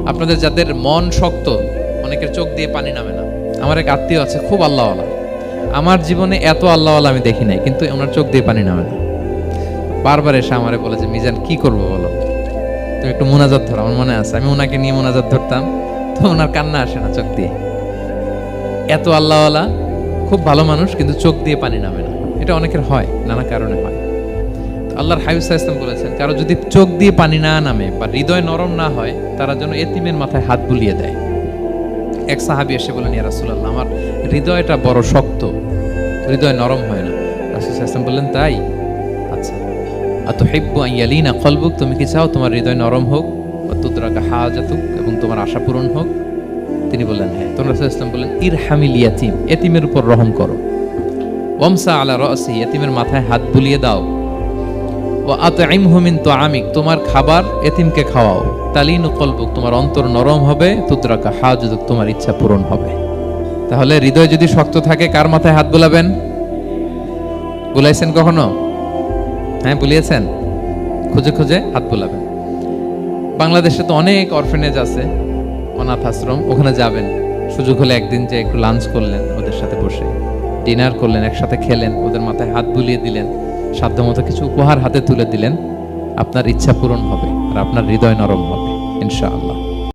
আপনাদের যাদের মন শক্ত, অনেকের চোখ দিয়ে পানি নামে না। আমার এক আত্মীয় আছে খুব আল্লাহওয়ালা, আমার জীবনে এত আল্লাহওয়ালা আমি দেখি নাই, কিন্তু ওনার চোখ দিয়ে পানি নামে না। বারবার এসে আমারে বলে যে মিজান কি করবো বলো, তুমি একটু মোনাজাত ধরো। আমার মনে আছে আমি ওনাকে নিয়ে মোনাজাত ধরতাম, তো ওনার কান্না আসে না চোখ দিয়ে। এত আল্লাহওয়ালা, খুব ভালো মানুষ, কিন্তু চোখ দিয়ে পানি নামে না। এটা অনেকের হয়, নানা কারণে হয়। আল্লাহর হাবিব সাল্লাল্লাহু আলাইহি ওয়াসাল্লাম বলেছেন, কারো যদি চোখ দিয়ে পানি না নামে বা হৃদয় নরম না হয়, তারা যেন এতিমের মাথায় হাত বুলিয়ে দেয়। এক সাহাবী এসে বলেন, ইয়া রাসূলুল্লাহ, আমার হৃদয়টা বড় শক্ত, হৃদয় নরম হয় না। রাসূল সাল্লাল্লাহু আলাইহি ওয়াসাল্লাম বললেন, তাই? আচ্ছা, আতুহিব্বু আন ইয়ালিনা কলবুক, তুমি কি চাও তোমার হৃদয় নরম হোক, ওয়া তুদরাকা হাজাতুক, এবং তোমার আশা পূরণ হোক? তিনি বললেন, হ্যাঁ। তখন রাসূল সাল্লাল্লাহু আলাইহি ওয়াসাল্লাম বললেন, ইরহামিল ইয়াতীম, এতিমের উপর রহম করো। ওয়ামসা আলা রাসি, এতিমের মাথায় হাত বুলিয়ে দাও। ওয়া আতইমহু মিন তুআমিক, তোমার খাবার এতিমকে খাওয়াও। তালিনু কলবুক, তোমার অন্তর নরম হবে। তুদরাকা হাজাতুক, তোমার ইচ্ছা পূরণ হবে। তাহলে হৃদয় যদি শক্ত থাকে, কার মাথায় হাত বুলাবেন? বুলাইছেন কখনো? হ্যাঁ, বুলিয়েছেন? খুঁজে খুঁজে হাত বুলাবেন। বাংলাদেশে তো অনেক অরফেনেজ আছে, অনাথ আশ্রম, ওখানে যাবেন। সুযোগ হলে একদিন যে একটু লাঞ্চ করলেন ওদের সাথে বসে, ডিনার করলেন, একসাথে খেলেন, ওদের মাথায় হাত বুলিয়ে দিলেন, সাধ্যমতো কিছু উপহার হাতে তুলে দিলেন, আপনার ইচ্ছা পূরণ হবে আর আপনার হৃদয় নরম হবে ইনশাআল্লাহ।